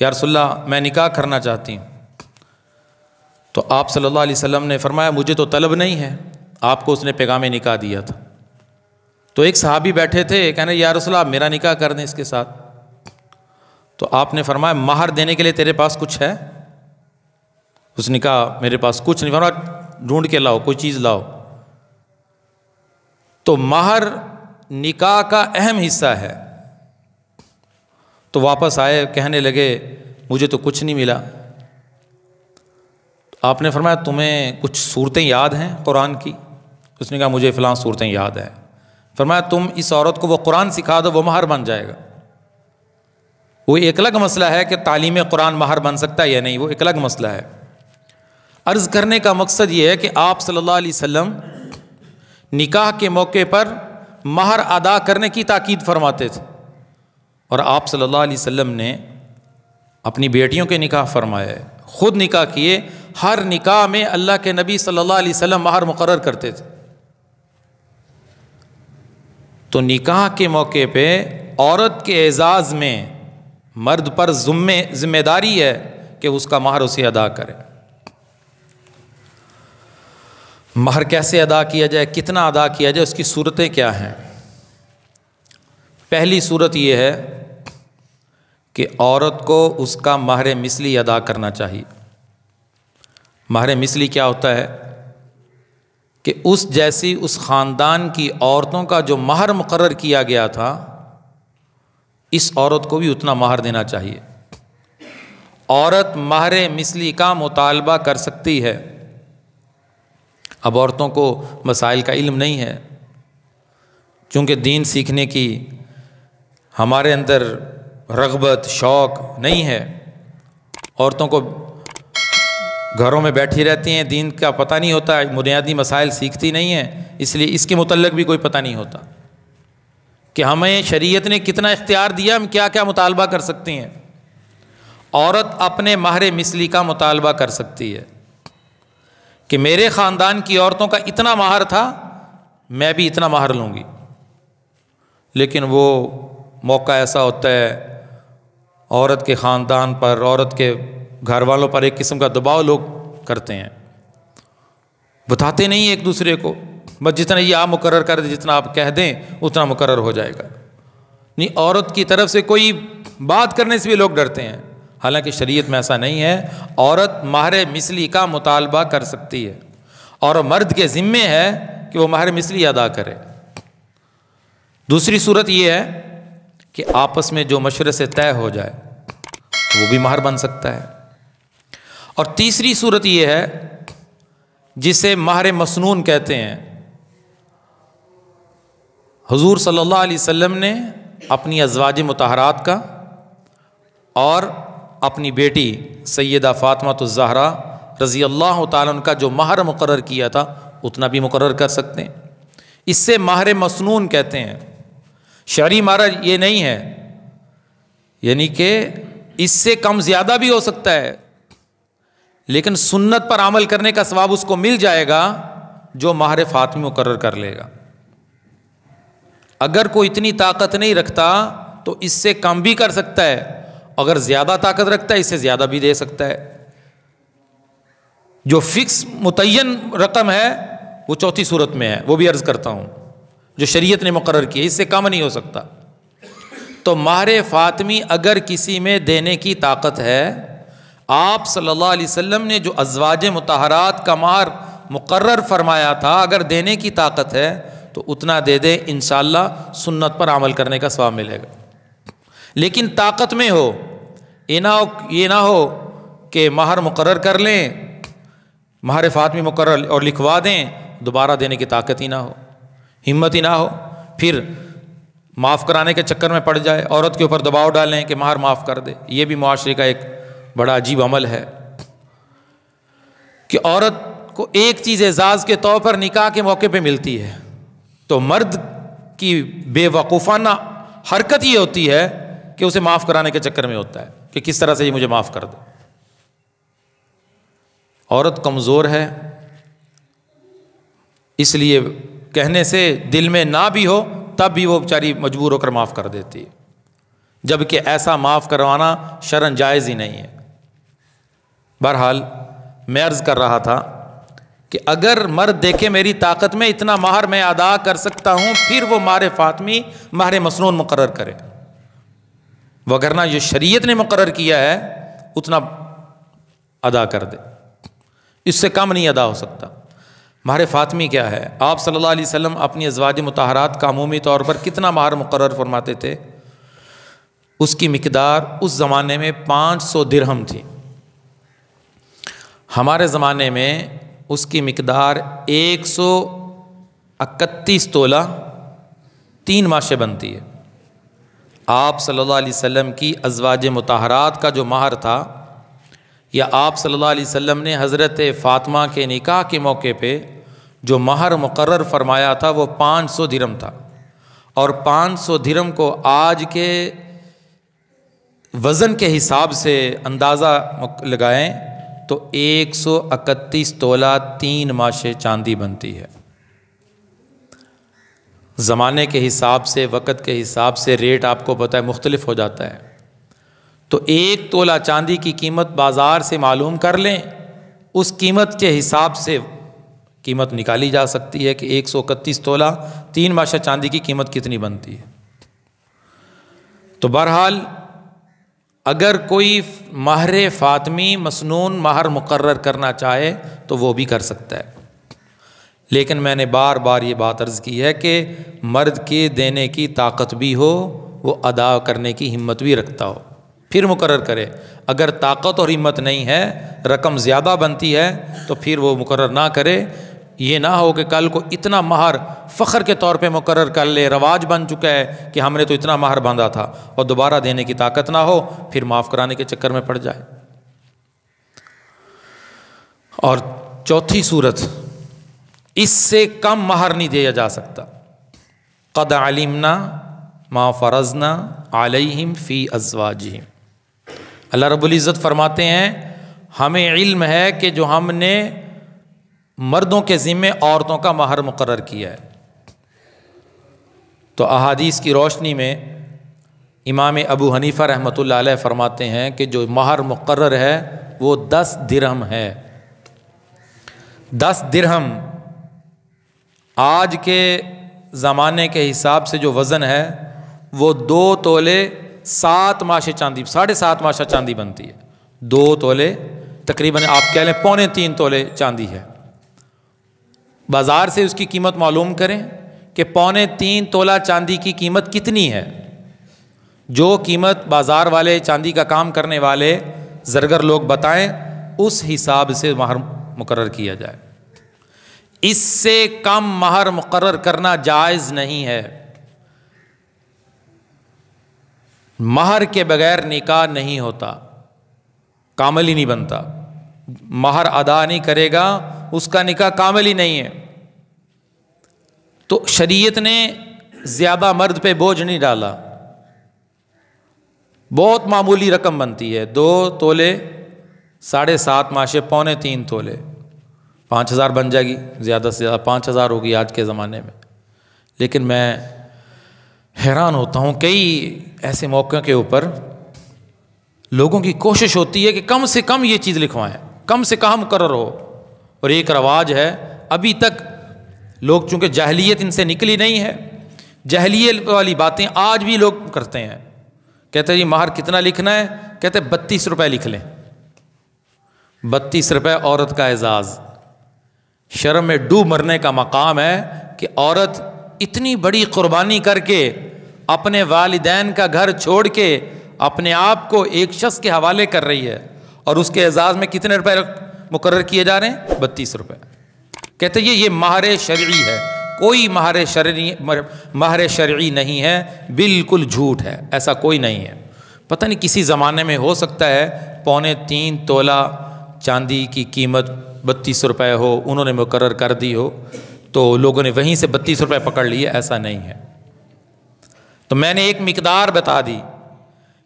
یا رسول اللہ میں نکاح کرنا چاہتی ہوں. تو آپ صلی اللہ علیہ وسلم نے فرمایا مجھے تو طلب نہیں ہے. آپ کو اس نے پیغام نکاح دیا تھا. تو ایک صحابی بیٹھے تھے, کہنے یا رسول اللہ آپ میرا نکاح کر دیں اس کے ساتھ. تو آپ نے فرمایا مہر دینے کے لیے تیرے پاس کچھ ہے؟ اس نے کہا میرے پاس کچھ نہیں. فرمایا ڈھونڈ کے لاؤ, کوئی چیز لاؤ. تو مہر نکاح کا اہم حصہ ہے. تو واپس آئے, کہنے لگے مجھے تو کچھ نہیں ملا. آپ نے فرمایا تمہیں کچھ صورتیں یاد ہیں قرآن کی؟ اس نے کہا مجھے فلاں صورتیں یاد ہیں. فرمایا تم اس عورت کو وہ قرآن سکھا دو, وہ مہر بن جائے گا. وہ ایک الگ مسئلہ ہے کہ تعلیم قرآن مہر بن سکتا ہے یا نہیں, وہ ایک الگ مسئلہ ہے. عرض کرنے کا مقصد یہ ہے کہ آپ صلی اللہ علیہ وسلم نکاح کے موقع پر مہر ادا کرنے کی تاکید فرماتے تھے. اور آپ صلی اللہ علیہ وسلم نے اپنی بیٹیوں کے نکاح فرمائے, خود نکاح کیے. ہر نکاح میں اللہ کے نبی صلی اللہ علیہ وسلم مہر مقرر کرتے تھے. تو نکاح کے موقع پہ عورت کے اعزاز میں مرد پر ذمہ داری ہے کہ اس کا مہر اسے ادا کرے. مہر کیسے ادا کیا جائے, کتنا ادا کیا جائے, اس کی صورتیں کیا ہیں؟ پہلی صورت یہ ہے کہ عورت کو اس کا مہر مثلی ادا کرنا چاہیے. مہر مثلی کیا ہوتا ہے کہ اس جیسی اس خاندان کی عورتوں کا جو مہر مقرر کیا گیا تھا, اس عورت کو بھی اتنا مہر دینا چاہیے. عورت مہر مثلی کا مطالبہ کر سکتی ہے. اب عورتوں کو مسائل کا علم نہیں ہے, چونکہ دین سیکھنے کی ہمارے اندر رغبت شوق نہیں ہے. عورتوں کو گھروں میں بیٹھی رہتی ہیں, دین کا پتہ نہیں ہوتا, بنیادی مسائل سیکھتی نہیں ہیں, اس لیے اس کے متعلق بھی کوئی پتہ نہیں ہوتا کہ ہمیں شریعت نے کتنا اختیار دیا, ہم کیا کیا مطالبہ کر سکتی ہیں. عورت اپنے مہر مثلی کا مطالبہ کر سکتی ہے کہ میرے خاندان کی عورتوں کا اتنا مہر تھا, میں بھی اتنا مہر لوں گی. لیکن وہ موقع ایسا ہوتا ہے عورت کے خاندان پر, عورت کے گھر والوں پر ایک قسم کا دباؤ لوگ کرتے ہیں, بتاتے نہیں ایک دوسرے کو, بس جتنا یہ آپ مقرر کر دیں, جتنا آپ کہہ دیں اتنا مقرر ہو جائے گا. نہیں, عورت کی طرف سے کوئی بات کرنے سے بھی لوگ ڈرتے ہیں, حالانکہ شریعت میں ایسا نہیں ہے. عورت مہر مثلی کا مطالبہ کر سکتی ہے, اور مرد کے ذمے ہے کہ وہ مہر مثلی ادا کرے. دوسری صورت یہ ہے کہ آپس میں جو مشورے سے طے ہو جائے وہ بھی مہر بن سکتا ہے. اور تیسری صورت یہ ہے جسے مہر مسنون کہتے ہیں. حضور صلی اللہ علیہ وسلم نے اپنی ازواج مطہرات کا اور اپنی بیٹی سیدہ فاطمہ الزہرا رضی اللہ تعالیٰ عنہ کا جو مہر مقرر کیا تھا اتنا بھی مقرر کر سکتے ہیں. اس سے مہر مسنون کہتے ہیں. شرعی مہر یہ نہیں ہے, یعنی کہ اس سے کم زیادہ بھی ہو سکتا ہے, لیکن سنت پر عمل کرنے کا ثواب اس کو مل جائے گا جو مہر فاطمی مقرر کر لے گا. اگر کوئی اتنی طاقت نہیں رکھتا تو اس سے کم بھی کر سکتا ہے, اگر زیادہ طاقت رکھتا ہے اس سے زیادہ بھی دے سکتا ہے. جو فکس متعین رقم ہے وہ چوتھی صورت میں ہے, وہ بھی عرض کرتا ہوں, جو شریعت نے مقرر کی, اس سے کم نہیں ہو سکتا. تو مہر فاطمی اگر کسی میں دینے کی طاقت ہے, آپ صلی اللہ علیہ وسلم نے جو ازواج مطہرات کا مہر مقرر فرمایا تھا, اگر دینے کی طاقت ہے تو اتنا دے دے, انشاءاللہ سنت پر عمل کرنے کا ثواب ملے گا. لیکن طاقت میں ہو, یہ نہ ہو کہ مہر مقرر کر لیں, مہر فاطمی مقرر اور لکھوا دیں, دوبارہ دینے کی طاقت ہی نہ ہو, ہمت ہی نہ ہو, پھر معاف کرانے کے چکر میں پڑ جائے, عورت کے اوپر دباؤ ڈالیں کہ مہر معاف کر دے. یہ بھی معاشرے کا ایک بڑا عجیب عمل ہے کہ عورت کو ایک چیز اعزاز کے طور پر نکاح کے موقع پہ ملتی ہے, تو مرد کی بے وقوفانہ حرکت یہ ہوتی ہے کہ اسے معاف کرانے کے چکر میں ہوتا ہے کہ کس طرح سے یہ مجھے معاف کر دے. عورت کمزور ہے, اس لیے کہنے سے دل میں نہ بھی ہو تب بھی وہ بیچاری مجبور ہو کر معاف کر دیتی ہے. جبکہ ایسا معاف کروانا شرعاً جائز ہی نہیں ہے۔ بہرحال میں عرض کر رہا تھا کہ اگر مرد دیکھے میری طاقت میں اتنا مہر میں ادا کر سکتا ہوں، پھر وہ مہر فاطمی مہر مسنون مقرر کرے، وگرنہ جو شریعت نے مقرر کیا ہے اتنا ادا کر دے، اس سے کم نہیں ادا ہو سکتا۔ مہر فاطمی کیا ہے؟ آپ صلی اللہ علیہ وسلم اپنی ازواج مطہرات کا عمومی طور پر کتنا مہر مقرر فرماتے تھے؟ اس کی مقدار اس زمانے میں 500 درہم تھی۔ ہمارے زمانے میں اس کی مقدار 131 تولہ 3 ماشے بنتی ہے۔ آپ صلی اللہ علیہ وسلم کی ازواج مطہرات کا جو مہر تھا، یا آپ صلی اللہ علیہ وسلم نے حضرت فاطمہ کے نکاح کے موقع پہ جو مہر مقرر فرمایا تھا وہ 500 درہم تھا، اور 500 درہم کو آج کے وزن کے حساب سے اندازہ لگائیں تو 131 تولہ 3 ماشے چاندی بنتی ہے۔ زمانے کے حساب سے، وقت کے حساب سے ریٹ آپ کو پتہ ہے مختلف ہو جاتا ہے، تو 1 تولہ چاندی کی قیمت بازار سے معلوم کر لیں، اس قیمت کے حساب سے قیمت نکالی جا سکتی ہے کہ 131 تولہ 3 ماشہ چاندی کی قیمت کتنی بنتی ہے۔ تو بہرحال اگر کوئی مہر فاطمی مسنون مہر مقرر کرنا چاہے تو وہ بھی کر سکتا ہے، لیکن میں نے بار بار یہ بات عرض کی ہے کہ مرد کے دینے کی طاقت بھی ہو، وہ ادا کرنے کی ہمت بھی رکھتا ہو، پھر مقرر کرے۔ اگر طاقت اور ہمت نہیں ہے، رقم زیادہ بنتی ہے تو پھر وہ مقرر نہ کرے۔ یہ نہ ہو کہ کل کو اتنا مہر فخر کے طور پہ مقرر کر لے، رواج بن چکا ہے کہ ہم نے تو اتنا مہر باندھا تھا، اور دوبارہ دینے کی طاقت نہ ہو، پھر معاف کرانے کے چکر میں پڑ جائے۔ اور چوتھی صورت، اس سے کم مہر نہیں دیا جا سکتا۔ قد علمنا ما فرضنا علیہم فی ازواجہم، اللہ رب العزت فرماتے ہیں ہمیں علم ہے کہ جو ہم نے مردوں کے ذمے عورتوں کا مہر مقرر کیا ہے۔ تو احادیث کی روشنی میں امام ابو حنیفہ رحمۃ اللہ علیہ فرماتے ہیں کہ جو مہر مقرر ہے وہ 10 درہم ہے۔ 10 درہم آج کے زمانے کے حساب سے جو وزن ہے وہ 2 تولے 7 ماشے چاندی، 7.5 ماشا چاندی بنتی ہے۔ 2 تولے تقریباً آپ کہہ لیں 3.25 تولے چاندی ہے۔ بازار سے اس کی قیمت معلوم کریں کہ 3.25 تولہ چاندی کی قیمت کتنی ہے۔ جو قیمت بازار والے، چاندی کا کام کرنے والے زرگر لوگ بتائیں، اس حساب سے مہر مقرر کیا جائے۔ اس سے کم مہر مقرر کرنا جائز نہیں ہے۔ مہر کے بغیر نکاح نہیں ہوتا، کامل ہی نہیں بنتا۔ مہر ادا نہیں کرے گا اس کا نکاح کامل ہی نہیں ہے۔ تو شریعت نے زیادہ مرد پہ بوجھ نہیں ڈالا، بہت معمولی رقم بنتی ہے، 2 تولے 7.5 ماشے 3.25 تولے، 5,000 بن جائے گی، زیادہ سے زیادہ 5,000 ہوگی آج کے زمانے میں۔ لیکن میں حیران ہوتا ہوں، کئی ایسے موقعوں کے اوپر لوگوں کی کوشش ہوتی ہے کہ کم سے کم یہ چیز لکھوائیں، کم سے کم مقرر ہو، اور ایک رواج ہے ابھی تک لوگ، چونکہ جاہلیت ان سے نکلی نہیں ہے، جاہلیت والی باتیں آج بھی لوگ کرتے ہیں۔ کہتے ہیں جی مہر کتنا لکھنا ہے؟ کہتے ہیں 32 روپے لکھ لیں۔ 32 روپے عورت کا اعزاز، شرم میں ڈوب مرنے کا مقام ہے کہ عورت اتنی بڑی قربانی کر کے اپنے والدین کا گھر چھوڑ کے اپنے آپ کو ایک شخص کے حوالے کر رہی ہے، اور اس کے اعزاز میں کتنے روپے مقرر کیے جا رہے ہیں؟ 32 روپے۔ کہتے ہیں یہ مہر شرعی ہے، کوئی مہر شرعی نہیں ہے، بالکل جھوٹ ہے، ایسا کوئی نہیں ہے۔ پتہ نہیں کسی زمانے میں ہو سکتا ہے 3.25 تولہ چاندی کی قیمت 32 روپے ہو، انہوں نے مقرر کر دی ہو تو لوگوں نے وہیں سے 32 روپے پکڑ لیے، ایسا نہیں ہے۔ تو میں نے ایک مقدار بتا دی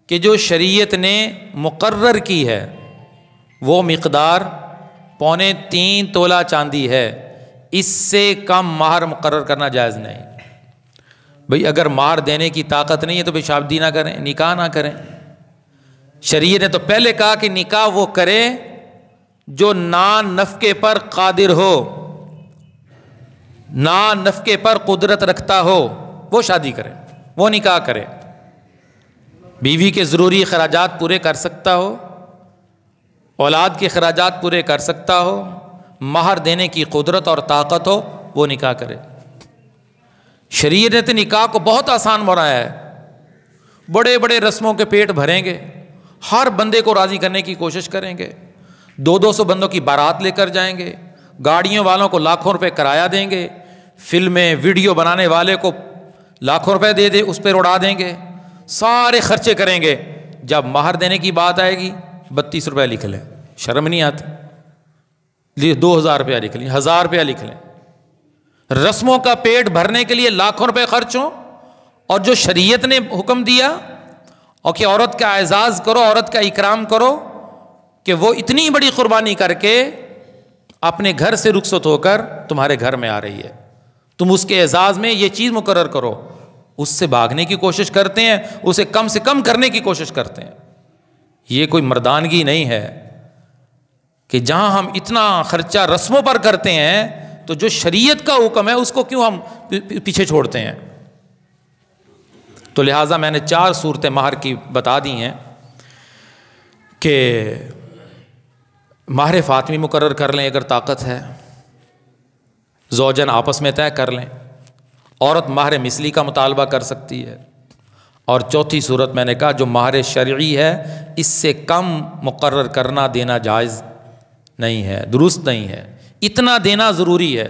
کہ جو شریعت نے مقرر کی ہے وہ مقدار 3.25 تولہ چاندی ہے، اس سے کم مہر مقرر کرنا جائز نہیں۔ بھئی اگر مہر دینے کی طاقت نہیں ہے تو پھر شادی نہ کریں، نکاح نہ کریں۔ شریعت نے تو پہلے کہا کہ نکاح وہ کرے جو نان نفقے پر قادر ہو، نان نفقے پر قدرت رکھتا ہو، وہ شادی کرے، وہ نکاح کرے۔ بیوی کے ضروری اخراجات پورے کر سکتا ہو، اولاد کے اخراجات پورے کر سکتا ہو، مہر دینے کی قدرت اور طاقت ہو، وہ نکاح کرے۔ شریعت نے تو نکاح کو بہت آسان بنایا ہے، بڑے بڑے رسموں کے پیٹ بھریں گے، ہر بندے کو راضی کرنے کی کوشش کریں گے، 200 بندوں کی بارات لے کر جائیں گے، گاڑیوں والوں کو لاکھوں روپے کرایہ دیں گے، فلمیں ویڈیو بنانے والے کو لاکھوں روپے دے اس پہ اڑا دیں گے، سارے خرچے کریں گے۔ جب مہر دینے کی بات آئے گی 32 روپے لکھ لیں، شرم نہیں آتی، 2000 روپیہ لکھ لیں، 1000 روپیہ لکھ لیں۔ رسموں کا پیٹ بھرنے کے لیے لاکھوں روپے خرچ ہوں، اور جو شریعت نے حکم دیا اور کہ عورت کا اعزاز کرو، عورت کا اکرام کرو، کہ وہ اتنی بڑی قربانی کر کے اپنے گھر سے رخصت ہو کر تمہارے گھر میں آ رہی ہے، تم اس کے اعزاز میں یہ چیز مقرر کرو، اس سے بھاگنے کی کوشش کرتے ہیں، اسے کم سے کم کرنے کی کوشش کرتے ہیں۔ یہ کوئی مردانگی نہیں ہے کہ جہاں ہم اتنا خرچہ رسموں پر کرتے ہیں تو جو شریعت کا حکم ہے اس کو کیوں ہم پیچھے چھوڑتے ہیں۔ تو لہٰذا میں نے 4 صورتیں مہر کی بتا دی ہیں کہ مہر فاطمی مقرر کر لیں اگر طاقت ہے، زوجن آپس میں طے کر لیں، عورت مہر مثلی کا مطالبہ کر سکتی ہے، اور چوتھی صورت میں نے کہا جو مہر شرعی ہے اس سے کم مقرر کرنا دینا جائز نہیں ہے، درست نہیں ہے، اتنا دینا ضروری ہے۔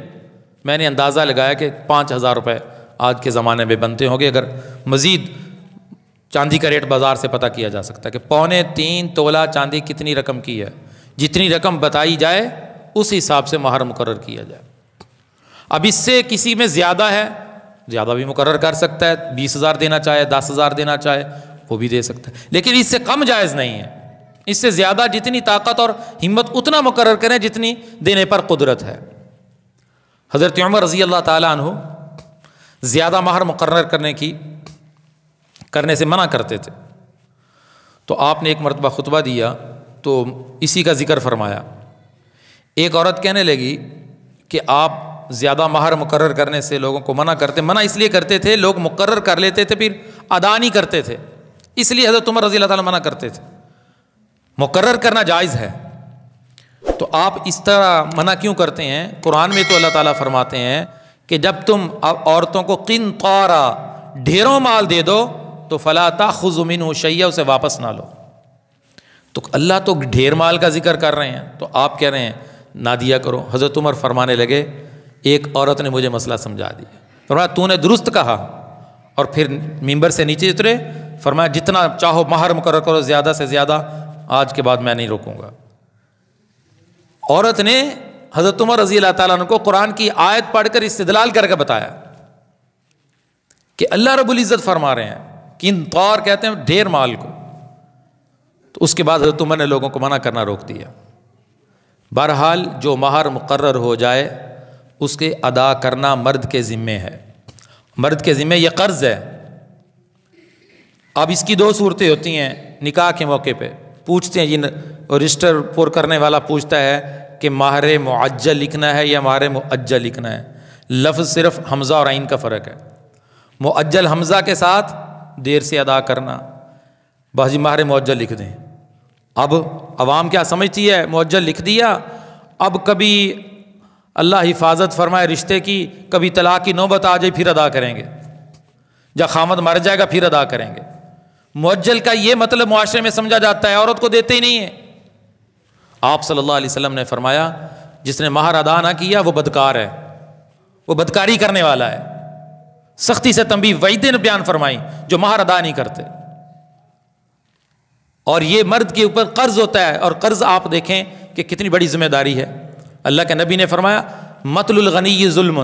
میں نے اندازہ لگایا کہ 5000 روپے آج کے زمانے میں بنتے ہوں گے، اگر مزید چاندی کا ریٹ بازار سے پتہ کیا جا سکتا ہے کہ 2.25 تولہ چاندی کتنی رقم کی ہے، جتنی رقم بتائی جائے اس حساب سے مہر مقرر کیا جائے۔ اب اس سے کسی میں زیادہ ہے، زیادہ بھی مقرر کر سکتا ہے، 20,000 دینا چاہے، 10,000 دینا چاہے وہ بھی دے سکتا ہے، لیکن اس سے کم جائز نہیں ہے۔ اس سے زیادہ جتنی طاقت اور ہمت اتنا مقرر کریں جتنی دینے پر قدرت ہے۔ حضرت عمر رضی اللہ تعالیٰ عنہ زیادہ مہر مقرر کرنے سے منع کرتے تھے، تو آپ نے ایک مرتبہ خطبہ دیا تو اسی کا ذکر فرمایا۔ ایک عورت کہنے لگی کہ آپ زیادہ مہر مقرر کرنے سے لوگوں کو منع اس لیے کرتے تھے، لوگ مقرر کر لیتے تھے پھر ادا نہیں کرتے تھے، اس لیے حضرت عمر رضی اللہ تعالیٰ منع کرتے تھے۔ مقرر کرنا جائز ہے تو آپ اس طرح منع کیوں کرتے ہیں؟ قرآن میں تو اللہ تعالیٰ فرماتے ہیں کہ جب تم عورتوں کو قنطارا ڈھیروں مال دے دو تو فلا تأخذوا منہ شیئا، اسے واپس نہ لو۔ تو اللہ تو ڈھیر مال کا ذکر کر رہے ہیں تو آپ کہہ رہے ہیں نہ دیا کرو۔ حضرت عمر فرمانے لگے، ایک عورت نے مجھے مسئلہ سمجھا دیا، فرمایا تو نے درست کہا، اور پھر ممبر سے نیچے اترے، فرمایا جتنا چاہو مہر مقرر کرو، زیادہ سے زیادہ، آج کے بعد میں نہیں روکوں گا۔ عورت نے حضرت عمر رضی اللہ تعالیٰ عنہ کو قرآن کی آیت پڑھ کر استدلال کر کے بتایا کہ اللہ رب العزت فرما رہے ہیں قنطار کہتے ہیں ڈھیر مال کو، تو اس کے بعد حضرت عمر نے لوگوں کو منع کرنا روک دیا۔ بہرحال جو مہر مقرر ہو جائے اس کے ادا کرنا مرد کے ذمے ہے، مرد کے ذمے، یہ قرض ہے۔ اب اس کی 2 صورتیں ہوتی ہیں نکاح کے موقع پہ، پوچھتے ہیں یہ رجسٹر پر کرنے والا پوچھتا ہے کہ مہر معجل لکھنا ہے یا مہر مؤجل لکھنا ہے، لفظ صرف حمزہ اور عین کا فرق ہے۔ مؤجل حمزہ کے ساتھ دیر سے ادا کرنا، بس مہر معجل لکھ دیں۔ اب عوام کیا سمجھتی ہے، معجل لکھ دیا، اب کبھی اللہ حفاظت فرمائے رشتے کی، کبھی طلاق کی نوبت آ جائے پھر ادا کریں گے، جب خامد مر جائے گا پھر ادا کریں گے۔ معجل کا یہ مطلب معاشرے میں سمجھا جاتا ہے، عورت کو دیتے ہی نہیں ہے۔ آپ صلی اللہ علیہ وسلم نے فرمایا جس نے مہر ادا نہ کیا وہ بدکار ہے، وہ بدکاری کرنے والا ہے۔ سختی سے تنبیہ وعیدیں بیان فرمائی جو مہر ادا نہیں کرتے، اور یہ مرد کے اوپر قرض ہوتا ہے، اور قرض آپ دیکھیں کہ کتنی بڑی ذمہ داری ہے۔ اللہ کے نبی نے فرمایا مطل الغنی ظلم،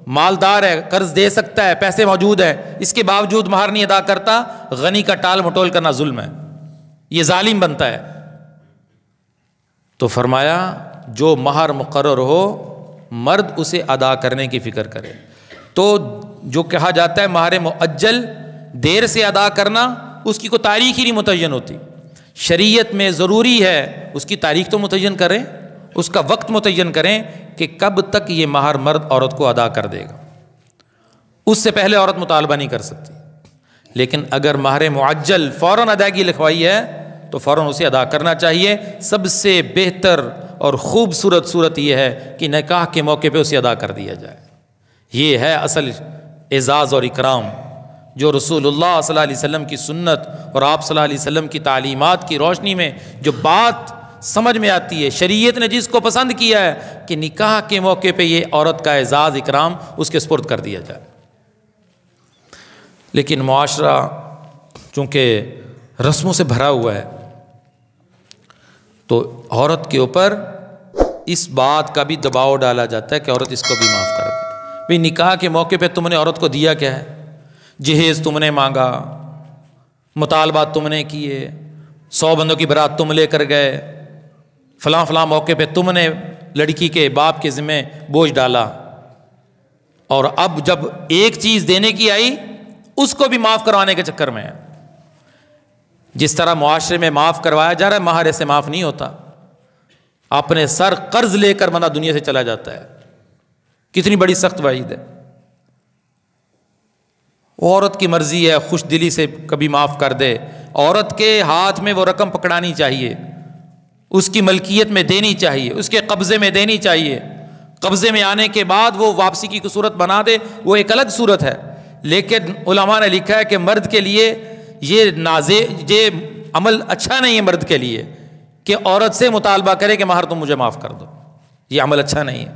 مالدار ہے، قرض دے سکتا ہے، پیسے موجود ہے، اس کے باوجود مہر نہیں ادا کرتا، غنی کا ٹال مٹول کرنا ظلم ہے، یہ ظالم بنتا ہے۔ تو فرمایا جو مہر مقرر ہو مرد اسے ادا کرنے کی فکر کرے۔ تو جو کہا جاتا ہے مہر معجل دیر سے ادا کرنا، اس کی کوئی تاریخ ہی نہیں متعین ہوتی. شریعت میں ضروری ہے اس کی تاریخ تو متعین کریں، اس کا وقت متعین کریں کہ کب تک یہ مہر مرد عورت کو ادا کر دے گا. اس سے پہلے عورت مطالبہ نہیں کر سکتی. لیکن اگر مہر معجل فوراً ادائیگی لکھوائی ہے تو فوراً اسے ادا کرنا چاہیے. سب سے بہتر اور خوبصورت صورت یہ ہے کہ نکاح کے موقع پہ اسے ادا کر دیا جائے. یہ ہے اصل اعزاز اور اکرام جو رسول اللہ صلی اللہ علیہ وسلم کی سنت اور آپ صلی اللہ علیہ وسلم کی تعلیمات کی روشنی میں جو بات سمجھ میں آتی ہے. شریعت نے جس کو پسند کیا ہے کہ نکاح کے موقع پہ یہ عورت کا اعزاز اکرام اس کے سپرد کر دیا جائے. لیکن معاشرہ چونکہ رسموں سے بھرا ہوا ہے تو عورت کے اوپر اس بات کا بھی دباؤ ڈالا جاتا ہے کہ عورت اس کو بھی معاف کر دے. بھئی نکاح کے موقع پہ تم نے عورت کو دیا کیا ہے؟ جہیز تم نے مانگا، مطالبات تم نے کیے، 100 بندوں کی برات تم لے کر گئے، فلاں فلاں موقع پہ تم نے لڑکی کے باپ کے ذمہ بوجھ ڈالا، اور اب جب ایک چیز دینے کی آئی اس کو بھی معاف کروانے کے چکر میں ہے. جس طرح معاشرے میں معاف کروایا جا رہا ہے، مہر سے معاف نہیں ہوتا. اپنے سر قرض لے کر بندہ دنیا سے چلا جاتا ہے. کتنی بڑی سخت وعید ہے. عورت کی مرضی ہے خوش دلی سے کبھی معاف کر دے. عورت کے ہاتھ میں وہ رقم پکڑانی چاہیے، اس کی ملکیت میں دینی چاہیے، اس کے قبضے میں دینی چاہیے. قبضے میں آنے کے بعد وہ واپسی کی صورت بنا دے وہ ایک الگ صورت ہے. لیکن علماء نے لکھا ہے کہ مرد کے لیے یہ عمل اچھا نہیں ہے مرد کے لیے کہ عورت سے مطالبہ کرے کہ مہر تم مجھے معاف کر دو. یہ عمل اچھا نہیں ہے.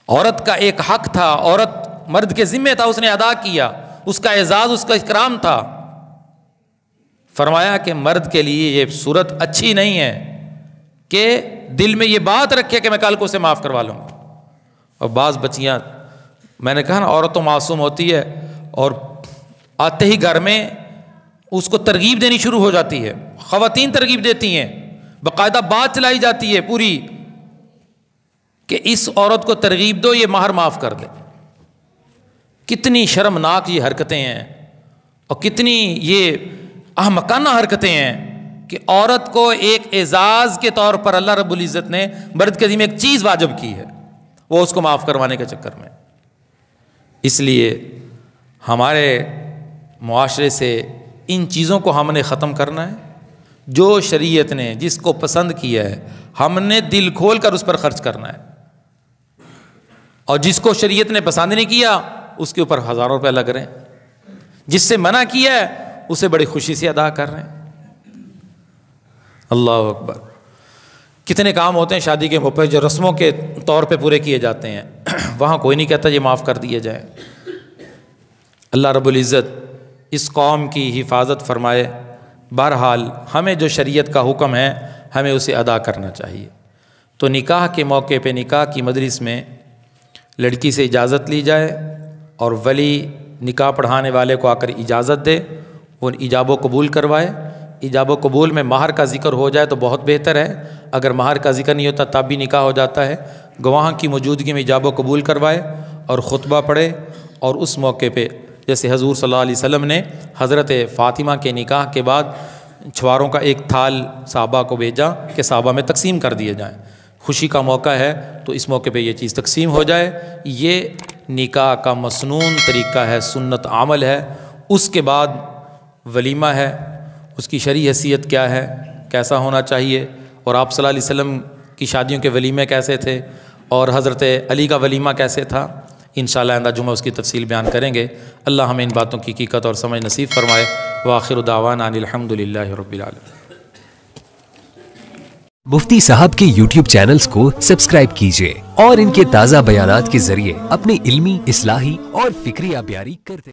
عورت کا ایک حق تھا، عورت مرد کے ذمہ تھا، اس نے ادا کیا، اس کا اعزاز اس کا اکرام تھا. فرمایا کہ مرد کے لیے یہ صورت اچھی نہیں ہے کہ دل میں یہ بات رکھے کہ میں کل کو اسے معاف کروا لوں گا. اور بعض بچیاں، میں نے کہا نا عورت تو معصوم ہوتی ہے، اور آتے ہی گھر میں اس کو ترغیب دینی شروع ہو جاتی ہے. خواتین ترغیب دیتی ہیں، باقاعدہ بات چلائی جاتی ہے پوری کہ اس عورت کو ترغیب دو یہ مہر معاف کر دے. کتنی شرمناک یہ حرکتیں ہیں اور کتنی یہ احمقانہ حرکتیں ہیں کہ عورت کو ایک اعزاز کے طور پر اللہ رب العزت نے مرد کے ذمہ ایک چیز واجب کی ہے، وہ اس کو معاف کروانے کے چکر میں. اس لیے ہمارے معاشرے سے ان چیزوں کو ہم نے ختم کرنا ہے. جو شریعت نے جس کو پسند کیا ہے ہم نے دل کھول کر اس پر خرچ کرنا ہے، اور جس کو شریعت نے پسند نہیں کیا اس کے اوپر ہزاروں روپے لگ رہے ہیں. جس سے منع کیا ہے اسے بڑی خوشی سے ادا کر رہے ہیں. اللہ اکبر. کتنے کام ہوتے ہیں شادی کے موقع جو رسموں کے طور پہ پورے کیے جاتے ہیں، وہاں کوئی نہیں کہتا یہ معاف کر دیے جائے. اللہ رب العزت اس قوم کی حفاظت فرمائے. بہرحال ہمیں جو شریعت کا حکم ہے ہمیں اسے ادا کرنا چاہیے. تو نکاح کے موقع پہ نکاح کی مجلس میں لڑکی سے اجازت لی جائے اور ولی نکاح پڑھانے والے کو آ کر اجازت دے، وہ ایجاب و قبول کروائے. ایجاب و قبول میں مہر کا ذکر ہو جائے تو بہت بہتر ہے. اگر مہر کا ذکر نہیں ہوتا تب بھی نکاح ہو جاتا ہے. گواہ کی موجودگی میں ایجاب و قبول کروائے اور خطبہ پڑھے. اور اس موقع پہ جیسے حضور صلی اللہ علیہ وسلم نے حضرت فاطمہ کے نکاح کے بعد چھواروں کا ایک تھال صحابہ کو بھیجا کہ صحابہ میں تقسیم کر دیے جائیں. خوشی کا موقع ہے تو اس موقع پہ یہ چیز تقسیم ہو جائے. یہ نکاح کا مسنون طریقہ ہے، سنت عمل ہے. اس کے بعد ولیمہ ہے، اس کی شرعی حیثیت کیا ہے، کیسا ہونا چاہیے، اور آپ صلی اللہ علیہ وسلم کی شادیوں کے ولیمے کیسے تھے اور حضرت علی کا ولیمہ کیسے تھا. انشاءاللہ آئندہ جمعہ اس کی تفصیل بیان کریں گے. اللہ ہمیں ان باتوں کی حقیقت اور سمجھ نصیب فرمائے. وآخر دعوانا ان الحمد للہ رب العالمین. مفتی صاحب کے YouTube چینلز کو سبسکرائب کیجئے اور ان کے تازہ بیانات کے ذریعے اپنی علمی، اصلاحی اور فکری آبیاری کرتے